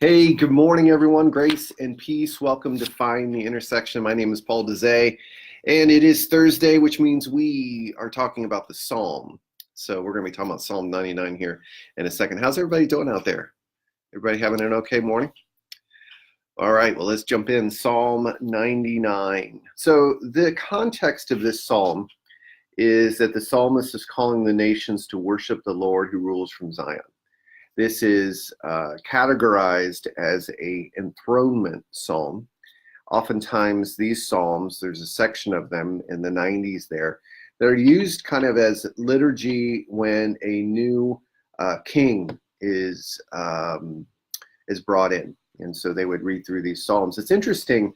Hey, good morning, everyone. Grace and peace. Welcome to Find the Intersection. My name is Paul Dezay, and it is Thursday, which means we are talking about the Psalm. So we're going to be talking about Psalm 99 here in a second. How's everybody doing out there? Everybody having an okay morning? All right, well, let's jump in. Psalm 99. So the context of this psalm is that the psalmist is calling the nations to worship the Lord who rules from Zion. This is categorized as an enthronement psalm. Oftentimes these psalms, there's a section of them in the 90s there, that are used kind of as liturgy when a new king is brought in. And so they would read through these psalms. It's interesting,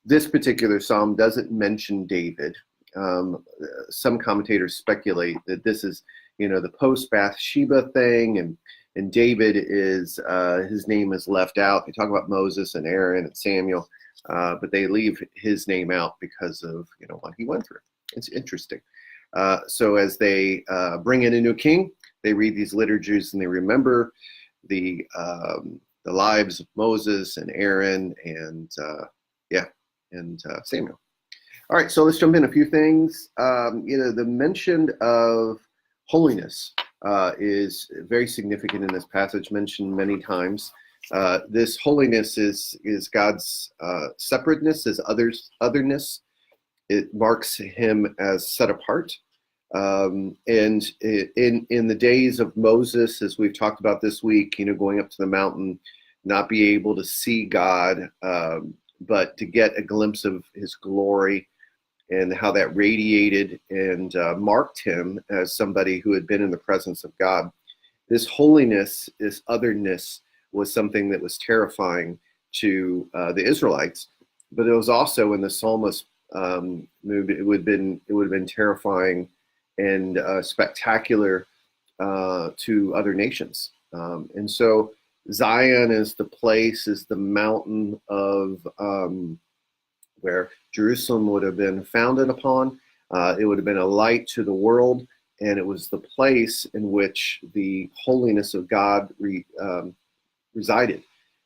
this particular psalm doesn't mention David. Some commentators speculate that this is, the post-Bathsheba thing, and David is, his name is left out. They talk about Moses and Aaron and Samuel, but they leave his name out because of, what he went through. It's interesting. So as they bring in a new king, they read these liturgies and they remember the lives of Moses and Aaron and Samuel. All right, so let's jump in a few things. The mention of holiness is very significant in this passage, mentioned many times. This holiness is God's separateness, his otherness. It marks him as set apart. And in the days of Moses, as we've talked about this week, going up to the mountain, not be able to see God, but to get a glimpse of his glory and how that radiated and marked him as somebody who had been in the presence of God. This holiness, this otherness, was something that was terrifying to the Israelites, but it was also, when the psalmist moved, it would have been terrifying and spectacular to other nations. And so Zion is the place, is the mountain of where Jerusalem would have been founded upon. It would have been a light to the world, and it was the place in which the holiness of God resided.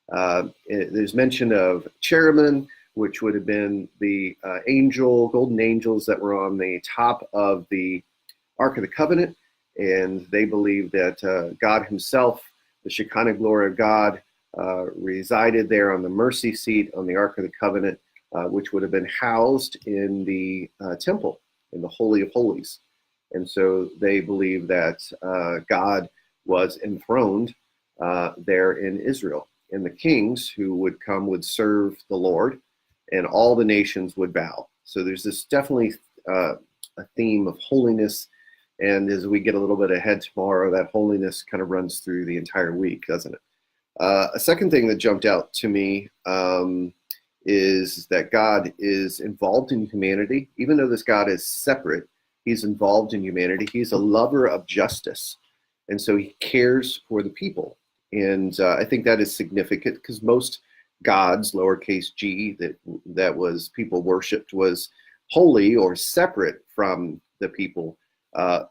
There's mention of cherubim, which would have been the golden angels that were on the top of the Ark of the Covenant, and they believed that God himself, the Shekinah glory of God, resided there on the mercy seat on the Ark of the Covenant, which would have been housed in the temple, in the Holy of Holies. And so they believe that God was enthroned there in Israel. And the kings who would come would serve the Lord, and all the nations would bow. So there's this definitely a theme of holiness. And as we get a little bit ahead tomorrow, that holiness kind of runs through the entire week, doesn't it? A second thing that jumped out to me is that God is involved in humanity. Even though this God is separate, he's involved in humanity. He's a lover of justice. And so he cares for the people. And I think that is significant because most gods, lowercase g, that was people worshipped, was holy or separate from the people,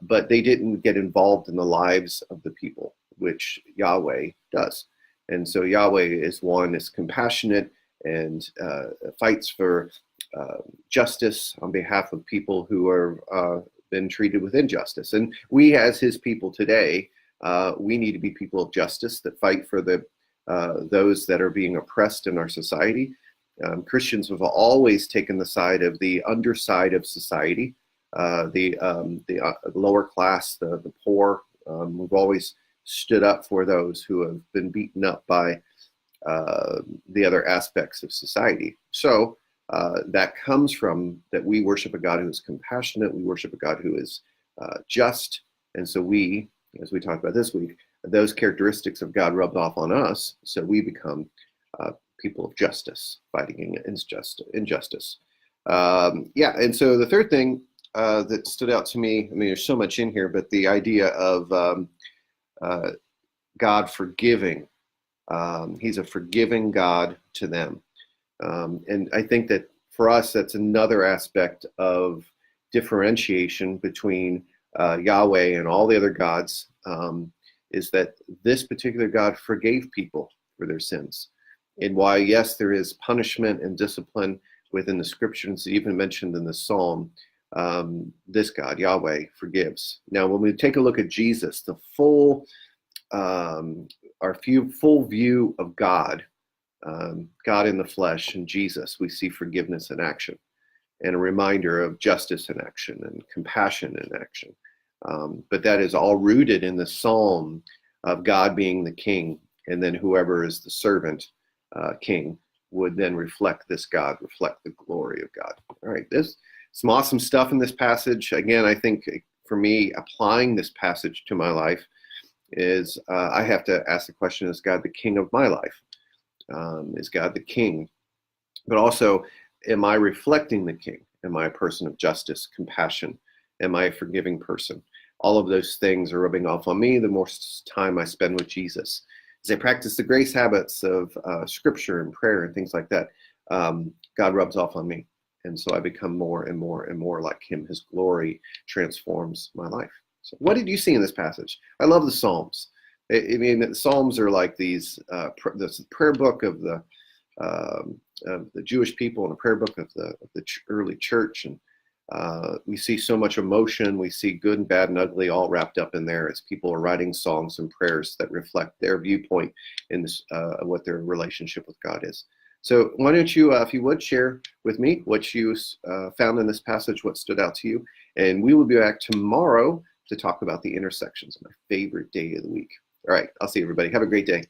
but they didn't get involved in the lives of the people, which Yahweh does. And so Yahweh is one that's compassionate and fights for justice on behalf of people who are been treated with injustice. And we, as his people today, we need to be people of justice that fight for those that are being oppressed in our society. Christians have always taken the side of the underside of society, the lower class, the poor. We've always stood up for those who have been beaten up by the other aspects of society. So that comes from that we worship a God who is compassionate, we worship a God who is just, and so we, as we talked about this week, those characteristics of God rubbed off on us, so we become people of justice, fighting injustice. And so the third thing that stood out to me, I mean, there's so much in here, but the idea of God forgiving. He's a forgiving God to them. And I think that for us, that's another aspect of differentiation between Yahweh and all the other gods, is that this particular God forgave people for their sins. And why, yes, there is punishment and discipline within the scriptures, even mentioned in the psalm, this God, Yahweh, forgives. Now, when we take a look at Jesus, the full view of God, God in the flesh and Jesus, we see forgiveness in action and a reminder of justice in action and compassion in action. But that is all rooted in the psalm of God being the king, and then whoever is the servant king would then reflect this God, reflect the glory of God. All right, there's some awesome stuff in this passage. Again, I think for me, applying this passage to my life is I have to ask the question, is God the king of my life? Is God the king? But also, am I reflecting the king? Am I a person of justice, compassion? Am I a forgiving person? All of those things are rubbing off on me the more time I spend with Jesus. As I practice the grace habits of scripture and prayer and things like that, God rubs off on me. And so I become more and more and more like him. His glory transforms my life. So what did you see in this passage? I love the Psalms. I mean, the Psalms are like these, this prayer book of the Jewish people and a prayer book of the early church. And we see so much emotion. We see good and bad and ugly all wrapped up in there as people are writing songs and prayers that reflect their viewpoint in this, what their relationship with God is. So why don't you, if you would, share with me what you found in this passage, what stood out to you. And we will be back tomorrow to talk about the intersections, my favorite day of the week. All right, I'll see everybody. Have a great day.